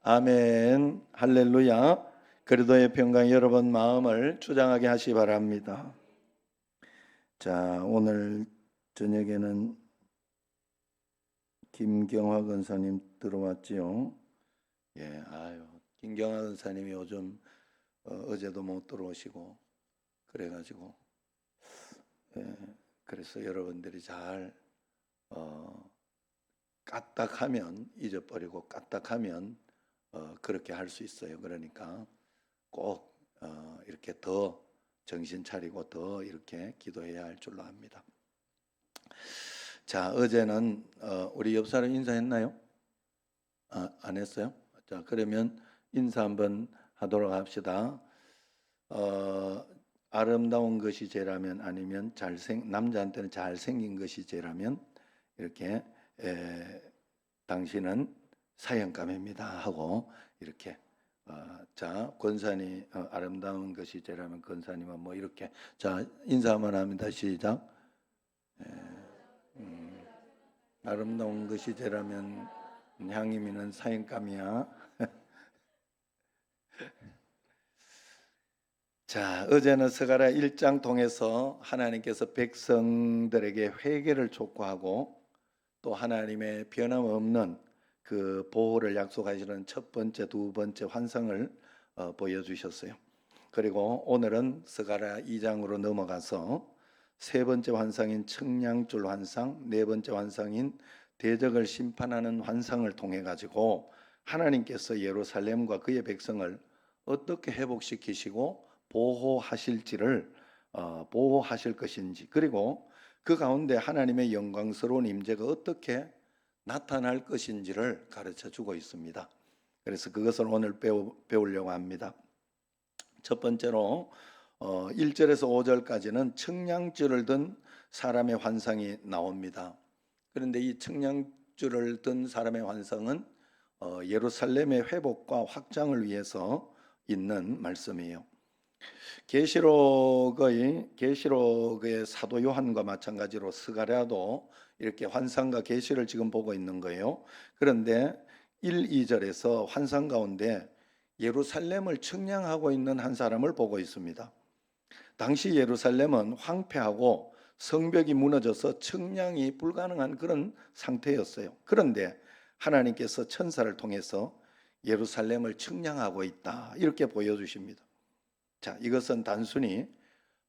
아멘. 할렐루야. 그리스도의 평강 여러분 마음을 주장하게 하시 바랍니다. 자, 오늘 저녁에는 김경화 권사님 들어왔지요. 예, 김경화 권사님이 요즘 어제도 못 들어오시고 그래가지고 그래서 여러분들이 잘 까딱하면 잊어버리고 까딱하면 그렇게 할 수 있어요. 그러니까 꼭 이렇게 더 정신 차리고 더 이렇게 기도해야 할 줄로 압니다. 자, 어제는 우리 옆 사람 인사했나요? 안 했어요? 자, 그러면 인사 한번 하도록 합시다. 아름다운 것이 죄라면 아니면 남자한테는 잘생긴 것이 죄라면 이렇게 당신은 사형감입니다 하고 이렇게 자, 권사님 아름다운 것이 죄라면 권사님은 뭐 이렇게 자 인사 한번 합니다. 시작. 아름다운 것이 죄라면 향임이는 사형감이야. 자, 어제는 스가랴 1장 통해서 하나님께서 백성들에게 회개를 촉구하고 또 하나님의 변함없는 그 보호를 약속하시는 첫 번째, 두 번째 환상을 보여주셨어요. 그리고 오늘은 스가랴 2장으로 넘어가서 세 번째 환상인 청량줄 환상, 네 번째 환상인 대적을 심판하는 환상을 통해 가지고 하나님께서 예루살렘과 그의 백성을 어떻게 회복시키시고 보호하실지를 보호하실 것인지, 그리고 그 가운데 하나님의 영광스러운 임재가 어떻게 나타날 것인지를 가르쳐 주고 있습니다. 그래서 그것을 오늘 배우려고 합니다. 첫 번째로 1절에서 5절까지는 청량줄을 든 사람의 환상이 나옵니다. 그런데 이 청량줄을 든 사람의 환상은 예루살렘의 회복과 확장을 위해서 있는 말씀이에요. 계시록의 사도 요한과 마찬가지로 스가랴도 이렇게 환상과 계시를 지금 보고 있는 거예요. 그런데 1, 2절에서 환상 가운데 예루살렘을 측량하고 있는 한 사람을 보고 있습니다. 당시 예루살렘은 황폐하고 성벽이 무너져서 측량이 불가능한 그런 상태였어요. 그런데 하나님께서 천사를 통해서 예루살렘을 측량하고 있다, 이렇게 보여주십니다. 자, 이것은 단순히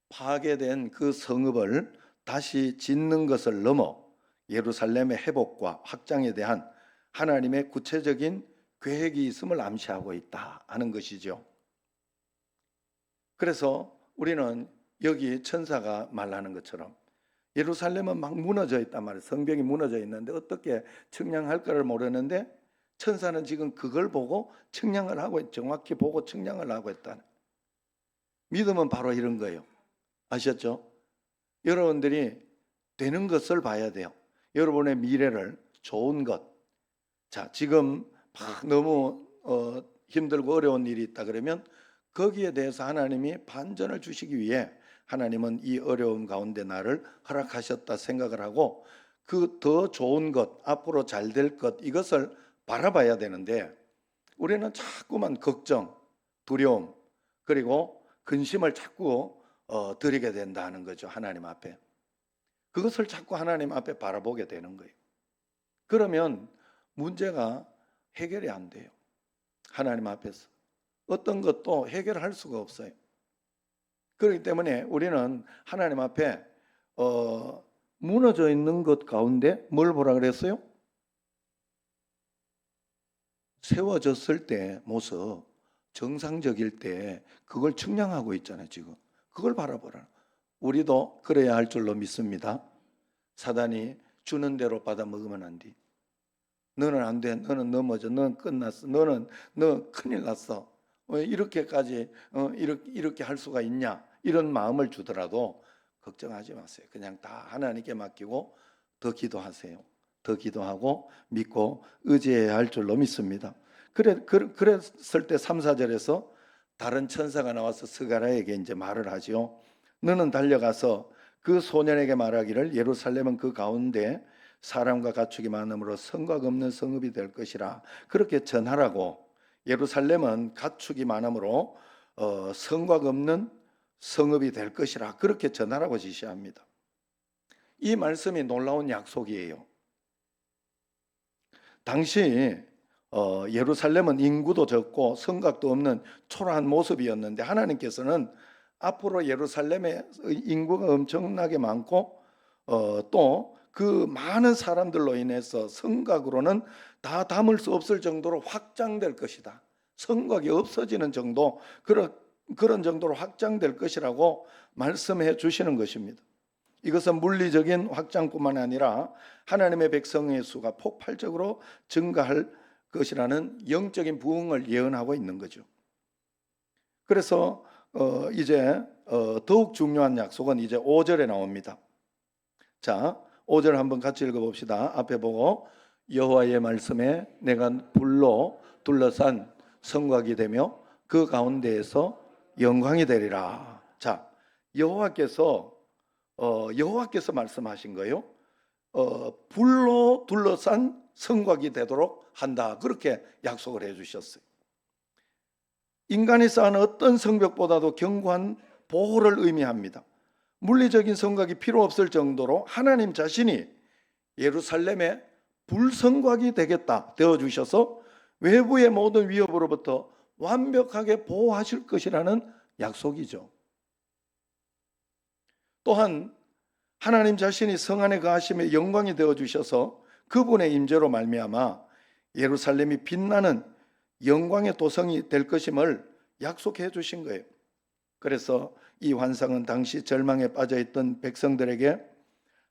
파괴된 그 성읍을 다시 짓는 것을 넘어 예루살렘의 회복과 확장에 대한 하나님의 구체적인 계획이 있음을 암시하고 있다 하는 것이죠. 그래서 우리는 여기 천사가 말하는 것처럼 예루살렘은 막 무너져 있단 말이에요. 성벽이 무너져 있는데 어떻게 측량할까를 모르는데 천사는 지금 그걸 보고 측량을 하고, 정확히 보고 측량을 하고 있다는. 믿음은 바로 이런 거예요. 아셨죠? 여러분들이 되는 것을 봐야 돼요. 여러분의 미래를, 좋은 것. 자, 지금 막 너무 힘들고 어려운 일이 있다 그러면 거기에 대해서 하나님이 반전을 주시기 위해 하나님은 이 어려움 가운데 나를 허락하셨다 생각을 하고 그 더 좋은 것, 앞으로 잘 될 것, 이것을 바라봐야 되는데 우리는 자꾸만 걱정, 두려움, 그리고 근심을 자꾸 드리게 된다는 거죠. 하나님 앞에. 그것을 자꾸 하나님 앞에 바라보게 되는 거예요. 그러면 문제가 해결이 안 돼요. 하나님 앞에서 어떤 것도 해결할 수가 없어요. 그렇기 때문에 우리는 하나님 앞에 무너져 있는 것 가운데 뭘 보라 그랬어요? 세워졌을 때 모습, 정상적일 때 그걸 측량하고 있잖아요. 지금 그걸 바라보라. 우리도 그래야 할 줄로 믿습니다. 사단이 주는 대로 받아 먹으면 안 돼. 너는 안 돼. 너는 넘어져. 너는 끝났어. 너 큰일 났어. 이렇게까지 이렇게 할 수가 있냐? 이런 마음을 주더라도 걱정하지 마세요. 그냥 다 하나님께 맡기고 더 기도하세요. 더 기도하고 믿고 의지해야 할 줄로 믿습니다. 그랬을 때 3, 4절에서 다른 천사가 나와서 스가랴에게 이제 말을 하지요. 너는 달려가서 그 소년에게 말하기를 예루살렘은 그 가운데 사람과 가축이 많으므로 성곽 없는 성읍이 될 것이라 그렇게 전하라고. 예루살렘은 가축이 많으므로 성곽 없는 성읍이 될 것이라 그렇게 전하라고 지시합니다. 이 말씀이 놀라운 약속이에요. 당시 예루살렘은 인구도 적고 성곽도 없는 초라한 모습이었는데 하나님께서는 앞으로 예루살렘의 인구가 엄청나게 많고 또 그 많은 사람들로 인해서 성곽으로는 다 담을 수 없을 정도로 확장될 것이다. 성곽이 없어지는 정도, 그런 정도로 확장될 것이라고 말씀해 주시는 것입니다. 이것은 물리적인 확장뿐만 아니라 하나님의 백성의 수가 폭발적으로 증가할 것이라는 영적인 부흥을 예언하고 있는 거죠. 그래서 이제 더욱 중요한 약속은 이제 5절에 나옵니다. 자, 5절 한번 같이 읽어봅시다. 앞에 보고 여호와의 말씀에 내가 불로 둘러싼 성곽이 되며 그 가운데에서 영광이 되리라. 자, 여호와께서 말씀하신 거예요. 불로 둘러싼 성곽이 되도록 한다. 그렇게 약속을 해주셨어요. 인간이 쌓은 어떤 성벽보다도 견고한 보호를 의미합니다. 물리적인 성곽이 필요 없을 정도로 하나님 자신이 예루살렘의 불성곽이 되어 주셔서 외부의 모든 위협으로부터 완벽하게 보호하실 것이라는 약속이죠. 또한 하나님 자신이 성 안에 거하심의 영광이 되어 주셔서 그분의 임재로 말미암아 예루살렘이 빛나는 영광의 도성이 될 것임을 약속해 주신 거예요. 그래서 이 환상은 당시 절망에 빠져있던 백성들에게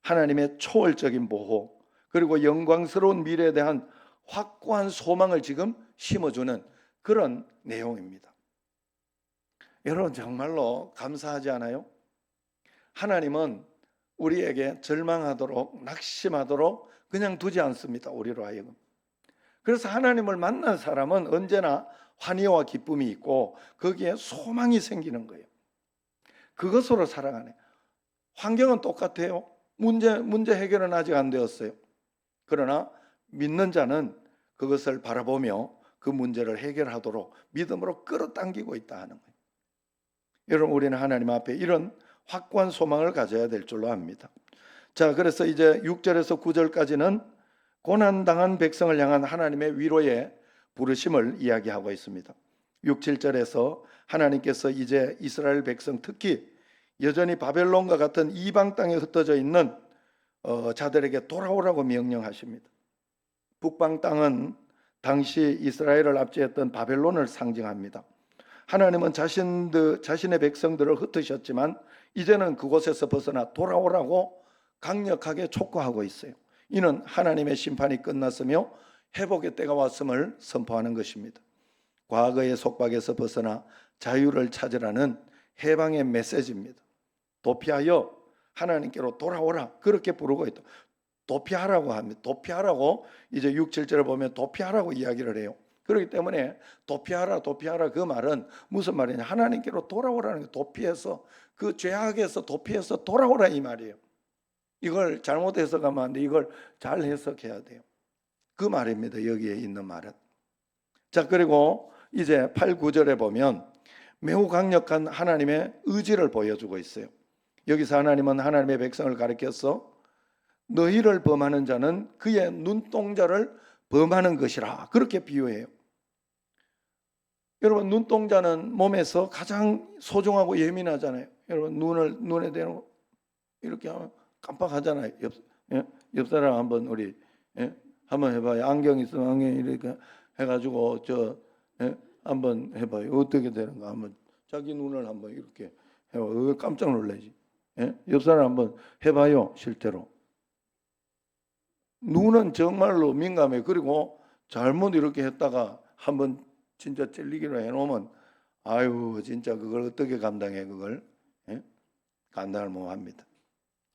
하나님의 초월적인 보호 그리고 영광스러운 미래에 대한 확고한 소망을 지금 심어주는 그런 내용입니다. 여러분 정말로 감사하지 않아요? 하나님은 우리에게 절망하도록 낙심하도록 그냥 두지 않습니다. 우리로 하여금. 그래서 하나님을 만난 사람은 언제나 환희와 기쁨이 있고 거기에 소망이 생기는 거예요. 그것으로 살아가네. 환경은 똑같아요. 문제 해결은 아직 안 되었어요. 그러나 믿는 자는 그것을 바라보며 그 문제를 해결하도록 믿음으로 끌어당기고 있다 하는 거예요. 여러분 우리는 하나님 앞에 이런 확고한 소망을 가져야 될 줄로 압니다. 자, 그래서 이제 6절에서 9절까지는 고난당한 백성을 향한 하나님의 위로의 부르심을 이야기하고 있습니다. 6, 7절에서 하나님께서 이제 이스라엘 백성 특히 여전히 바벨론과 같은 이방 땅에 흩어져 있는 자들에게 돌아오라고 명령하십니다. 북방 땅은 당시 이스라엘을 압제했던 바벨론을 상징합니다. 하나님은 자신의 백성들을 흩으셨지만 이제는 그곳에서 벗어나 돌아오라고 강력하게 촉구하고 있어요. 이는 하나님의 심판이 끝났으며 회복의 때가 왔음을 선포하는 것입니다. 과거의 속박에서 벗어나 자유를 찾으라는 해방의 메시지입니다. 도피하여 하나님께로 돌아오라 그렇게 부르고 있다. 도피하라고 합니다. 도피하라고 이제 6, 7절을 보면 도피하라고 이야기를 해요. 그렇기 때문에 도피하라 그 말은 무슨 말이냐, 하나님께로 돌아오라는 게 도피해서 그 죄악에서 도피해서 돌아오라 이 말이에요. 이걸 잘못 해석하면 안 돼. 이걸 잘 해석해야 돼요. 그 말입니다. 여기에 있는 말은. 자, 그리고 이제 8, 9절에 보면 매우 강력한 하나님의 의지를 보여주고 있어요. 여기서 하나님은 하나님의 백성을 가리켜서 너희를 범하는 자는 그의 눈동자를 범하는 것이라 그렇게 비유해요. 여러분 눈동자는 몸에서 가장 소중하고 예민하잖아요. 여러분 눈에 대는 이렇게 하면 깜빡하잖아요. 옆 사람 한번 우리 한번 해봐요. 안경 있으면 안경 이렇게 해가지고 한번 해봐요. 어떻게 되는가 한번 자기 눈을 한번 이렇게 해봐. 깜짝 놀라지. 옆 사람 한번 해봐요. 실제로 눈은 정말로 민감해. 그리고 잘못 이렇게 했다가 한번 진짜 찔리기로 해놓으면 아유 진짜 그걸 어떻게 감당해 그걸 감당을 못합니다.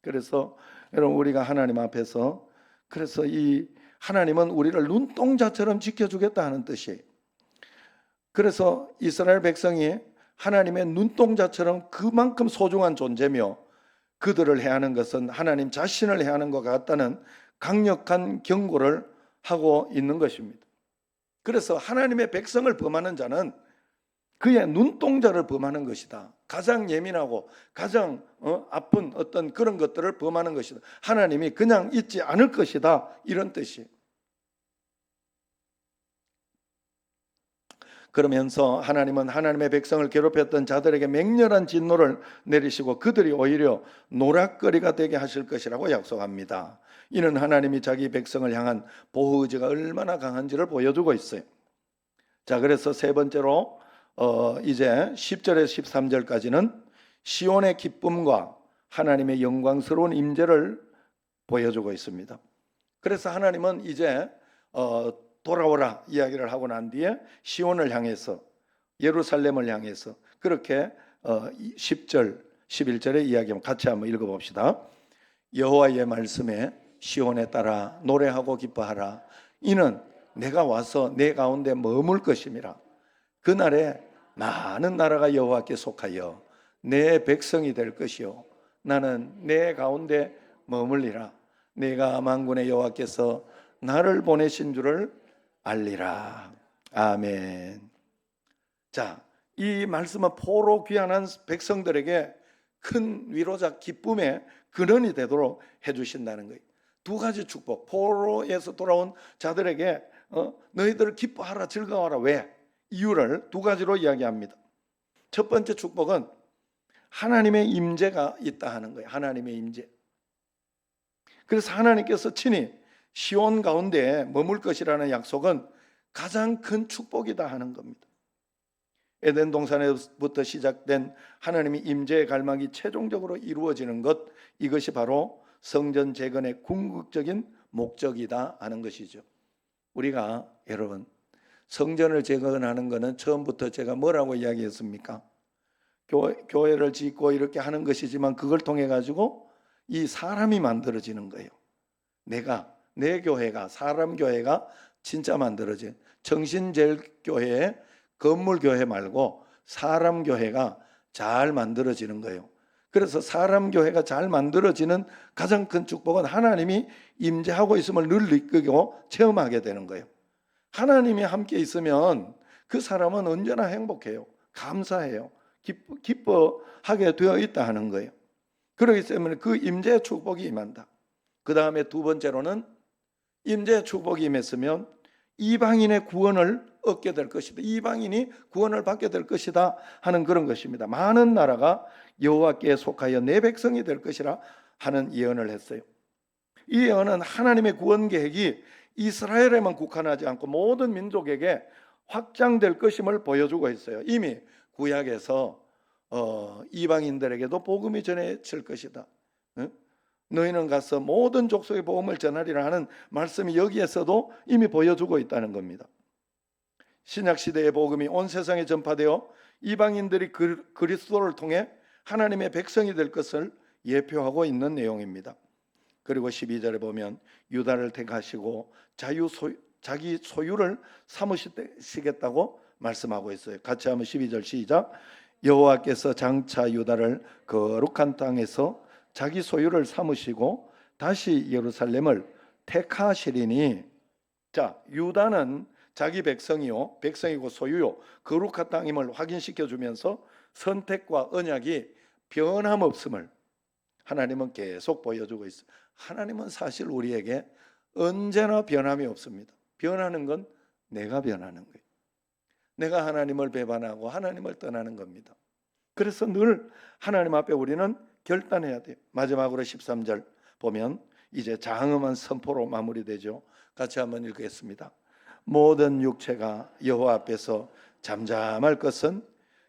그래서 여러분 우리가 하나님 앞에서 그래서 이 하나님은 우리를 눈동자처럼 지켜주겠다 하는 뜻이에요. 그래서 이스라엘 백성이 하나님의 눈동자처럼 그만큼 소중한 존재며 그들을 해하는 것은 하나님 자신을 해하는 것 같다는 강력한 경고를 하고 있는 것입니다. 그래서 하나님의 백성을 범하는 자는 그의 눈동자를 범하는 것이다. 가장 예민하고 가장 아픈 어떤 그런 것들을 범하는 것이다. 하나님이 그냥 잊지 않을 것이다. 이런 뜻이. 그러면서 하나님은 하나님의 백성을 괴롭혔던 자들에게 맹렬한 진노를 내리시고 그들이 오히려 노략거리가 되게 하실 것이라고 약속합니다. 이는 하나님이 자기 백성을 향한 보호 의지가 얼마나 강한지를 보여주고 있어요. 자, 그래서 세 번째로 이제 10절에서 13절까지는 시온의 기쁨과 하나님의 영광스러운 임재를 보여주고 있습니다. 그래서 하나님은 이제 돌아오라 이야기를 하고 난 뒤에 시온을 향해서 예루살렘을 향해서 그렇게 10절 11절의 이야기 같이 한번 읽어봅시다. 여호와의 말씀에 시온에 따라 노래하고 기뻐하라. 이는 내가 와서 내 가운데 머물 것임이라. 그날에 많은 나라가 여호와께 속하여 내 백성이 될 것이요 나는 내 가운데 머물리라. 내가 만군의 여호와께서 나를 보내신 줄을 알리라. 아멘. 자, 이 말씀은 포로 귀환한 백성들에게 큰 위로자 기쁨의 근원이 되도록 해주신다는 거예요. 두 가지 축복. 포로에서 돌아온 자들에게 너희들 기뻐하라 즐거워하라. 왜? 이유를 두 가지로 이야기합니다. 첫 번째 축복은 하나님의 임재가 있다 하는 거예요. 하나님의 임재. 그래서 하나님께서 친히 시온 가운데 머물 것이라는 약속은 가장 큰 축복이다 하는 겁니다. 에덴 동산에부터 시작된 하나님의 임재의 갈망이 최종적으로 이루어지는 것, 이것이 바로 성전 재건의 궁극적인 목적이다 하는 것이죠. 우리가 여러분 성전을 재건하는 것은 처음부터 제가 뭐라고 이야기했습니까? 교회를 짓고 이렇게 하는 것이지만 그걸 통해 가지고 이 사람이 만들어지는 거예요. 내 교회가 사람 교회가 진짜 만들어진 정신제일교회의 건물 교회 말고 사람 교회가 잘 만들어지는 거예요. 그래서 사람 교회가 잘 만들어지는 가장 큰 축복은 하나님이 임재하고 있음을 늘 느끼고 체험하게 되는 거예요. 하나님이 함께 있으면 그 사람은 언제나 행복해요. 감사해요. 기뻐하게 되어 있다 하는 거예요. 그렇기 때문에 그 임재의 축복이 임한다. 그 다음에 두 번째로는 임재의 축복이 임했으면 이방인의 구원을 얻게 될 것이다. 이방인이 구원을 받게 될 것이다 하는 그런 것입니다. 많은 나라가 여호와께 속하여 내 백성이 될 것이라 하는 예언을 했어요. 이 예언은 하나님의 구원 계획이 이스라엘에만 국한하지 않고 모든 민족에게 확장될 것임을 보여주고 있어요. 이미 구약에서 이방인들에게도 복음이 전해질 것이다. 너희는 가서 모든 족속의 복음을 전하리라 하는 말씀이 여기에서도 이미 보여주고 있다는 겁니다. 신약시대의 복음이 온 세상에 전파되어 이방인들이 그리스도를 통해 하나님의 백성이 될 것을 예표하고 있는 내용입니다. 그리고 12절에 보면 유다를 택하시고 자기 소유를 삼으시겠다고 말씀하고 있어요. 같이 한번 12절 시작. 여호와께서 장차 유다를 거룩한 땅에서 자기 소유를 삼으시고 다시 예루살렘을 택하시리니. 자, 유다는 자기 백성이고 소유요 거룩한 땅임을 확인시켜 주면서 선택과 언약이 변함없음을 하나님은 계속 보여주고 있어요. 하나님은 사실 우리에게 언제나 변함이 없습니다. 변하는 건 내가 변하는 거예요. 내가 하나님을 배반하고 하나님을 떠나는 겁니다. 그래서 늘 하나님 앞에 우리는 결단해야 돼요. 마지막으로 13절 보면 이제 장엄한 선포로 마무리되죠. 같이 한번 읽겠습니다. 모든 육체가 여호와 앞에서 잠잠할 것은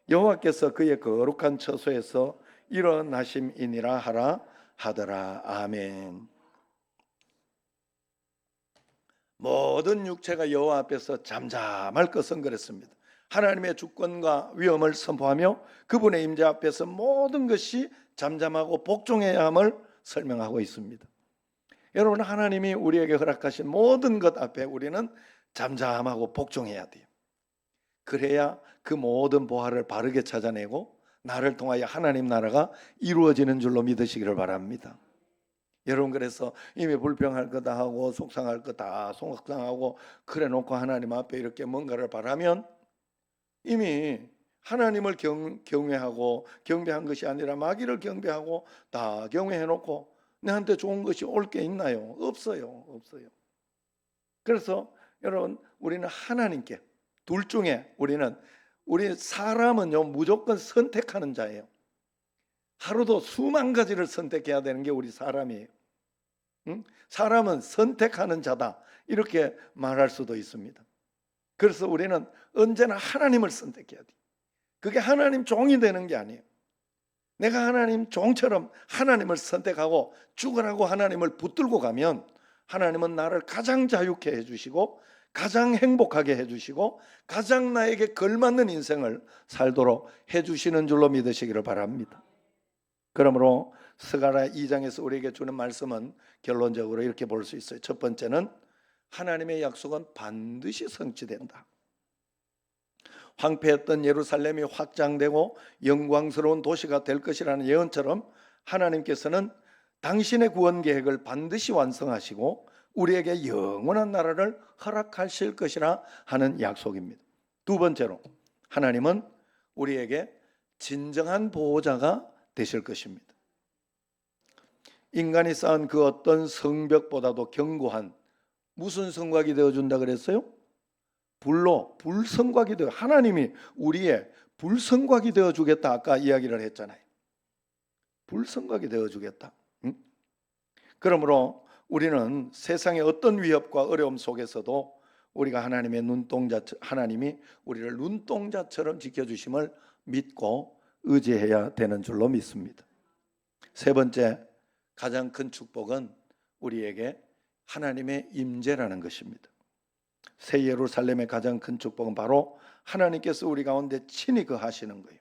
여호와께서 그의 거룩한 처소에서 일어나심이니라 하라 하더라. 아멘. 모든 육체가 여호와 앞에서 잠잠할 것은 그랬습니다. 하나님의 주권과 위엄을 선포하며 그분의 임재 앞에서 모든 것이 잠잠하고 복종해야 함을 설명하고 있습니다. 여러분, 하나님이 우리에게 허락하신 모든 것 앞에 우리는 잠잠하고 복종해야 돼요. 그래야 그 모든 보화를 바르게 찾아내고 나를 통하여 하나님 나라가 이루어지는 줄로 믿으시기를 바랍니다. 여러분, 그래서 이미 불평할 거 다 하고 속상할 거 다 속상하고 그래 놓고 하나님 앞에 이렇게 뭔가를 바라면 이미 하나님을 경외하고 경배한 것이 아니라 마귀를 경배하고 다 경외해 놓고 내한테 좋은 것이 올 게 있나요? 없어요. 없어요. 그래서 여러분, 우리는 하나님께, 둘 중에 우리 사람은요 무조건 선택하는 자예요. 하루도 수만 가지를 선택해야 되는 게 우리 사람이에요. 응? 사람은 선택하는 자다, 이렇게 말할 수도 있습니다. 그래서 우리는 언제나 하나님을 선택해야 돼. 그게 하나님 종이 되는 게 아니에요. 내가 하나님 종처럼 하나님을 선택하고 죽으라고 하나님을 붙들고 가면 하나님은 나를 가장 자유케 해주시고 가장 행복하게 해주시고 가장 나에게 걸맞는 인생을 살도록 해주시는 줄로 믿으시기를 바랍니다. 그러므로 스가랴 2장에서 우리에게 주는 말씀은 결론적으로 이렇게 볼 수 있어요. 첫 번째는 하나님의 약속은 반드시 성취된다. 황폐했던 예루살렘이 확장되고 영광스러운 도시가 될 것이라는 예언처럼 하나님께서는 당신의 구원 계획을 반드시 완성하시고 우리에게 영원한 나라를 허락하실 것이라 하는 약속입니다. 두 번째로, 하나님은 우리에게 진정한 보호자가 되실 것입니다. 인간이 쌓은 그 어떤 성벽보다도 견고한, 무슨 성곽이 되어준다 그랬어요? 불성곽이 되어, 하나님이 우리의 불성곽이 되어주겠다, 아까 이야기를 했잖아요. 불성곽이 되어주겠다. 응? 그러므로 우리는 세상의 어떤 위협과 어려움 속에서도 우리가 하나님의 하나님이 우리를 눈동자처럼 지켜주심을 믿고 의지해야 되는 줄로 믿습니다. 세 번째, 가장 큰 축복은 우리에게 하나님의 임재라는 것입니다. 새 예루살렘의 가장 큰 축복은 바로 하나님께서 우리 가운데 친히 거하시는 거예요.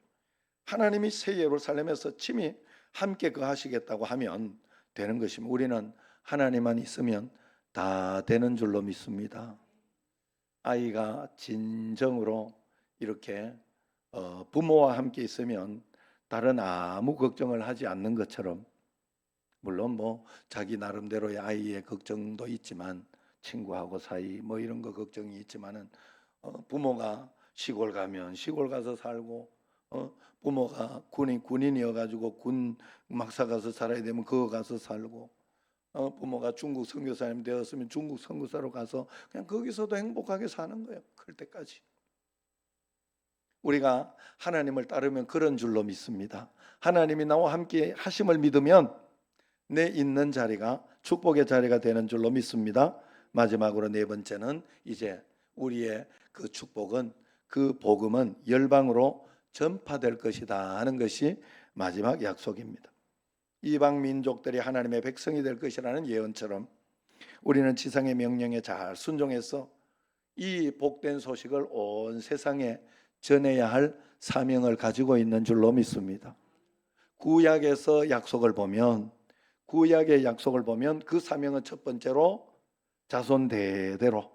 하나님이 새 예루살렘에서 친히 함께 거하시겠다고 하면 되는 것입니다. 우리는 하나님만 있으면 다 되는 줄로 믿습니다. 아이가 진정으로 이렇게 부모와 함께 있으면 다른 아무 걱정을 하지 않는 것처럼, 물론 자기 나름대로의 아이의 걱정도 있지만 친구하고 사이 이런 거 걱정이 있지만은 부모가 시골 가면 시골 가서 살고 부모가 군인이어 가지고 군 막사 가서 살아야 되면 그거 가서 살고 부모가 중국 선교사님 되었으면 중국 선교사로 가서 그냥 거기서도 행복하게 사는 거예요. 클 때까지. 우리가 하나님을 따르면 그런 줄로 믿습니다. 하나님이 나와 함께 하심을 믿으면 내 있는 자리가 축복의 자리가 되는 줄로 믿습니다. 마지막으로 네 번째는, 이제 우리의 그 축복은, 그 복음은 열방으로 전파될 것이다 하는 것이 마지막 약속입니다. 이방 민족들이 하나님의 백성이 될 것이라는 예언처럼 우리는 지상의 명령에 잘 순종해서 이 복된 소식을 온 세상에 전해야 할 사명을 가지고 있는 줄로 믿습니다. 구약의 약속을 보면 그 사명은 첫 번째로 자손 대대로,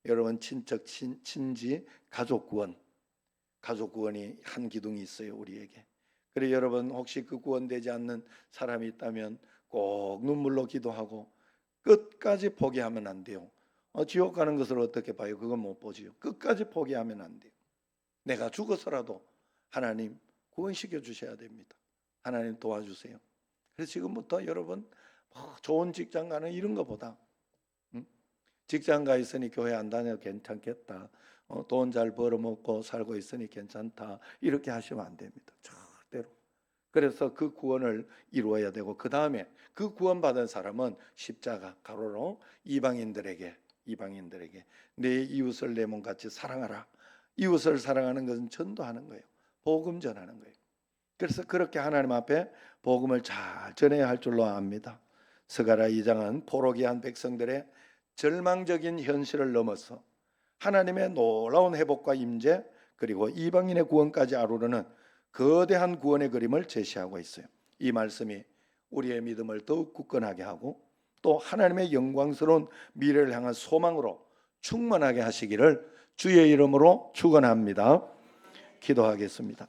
여러분 친척, 친지, 가족 구원이 한 기둥이 있어요, 우리에게. 그리고 여러분 혹시 그 구원되지 않는 사람이 있다면 꼭 눈물로 기도하고 끝까지 포기하면 안 돼요. 지옥 가는 것을 어떻게 봐요? 그건 못 보지요. 끝까지 포기하면 안 돼요. 내가 죽어서라도 하나님 구원시켜 주셔야 됩니다. 하나님 도와주세요. 그래서 지금부터 여러분 좋은 직장 가는 이런 것보다 직장 가 있으니 교회 안 다녀도 괜찮겠다, 돈 잘 벌어먹고 살고 있으니 괜찮다, 이렇게 하시면 안 됩니다. 절대로. 그래서 그 구원을 이루어야 되고, 그 다음에 그 구원받은 사람은 십자가, 가로로 이방인들에게 내 이웃을 내 몸같이 사랑하라. 이웃을 사랑하는 것은 전도하는 거예요. 복음 전하는 거예요. 그래서 그렇게 하나님 앞에 복음을 잘 전해야 할 줄로 압니다. 스가랴 2장은 포로기한 백성들의 절망적인 현실을 넘어서 하나님의 놀라운 회복과 임재, 그리고 이방인의 구원까지 아우르는 거대한 구원의 그림을 제시하고 있어요. 이 말씀이 우리의 믿음을 더욱 굳건하게 하고 또 하나님의 영광스러운 미래를 향한 소망으로 충만하게 하시기를 주의 이름으로 축원합니다. 기도하겠습니다.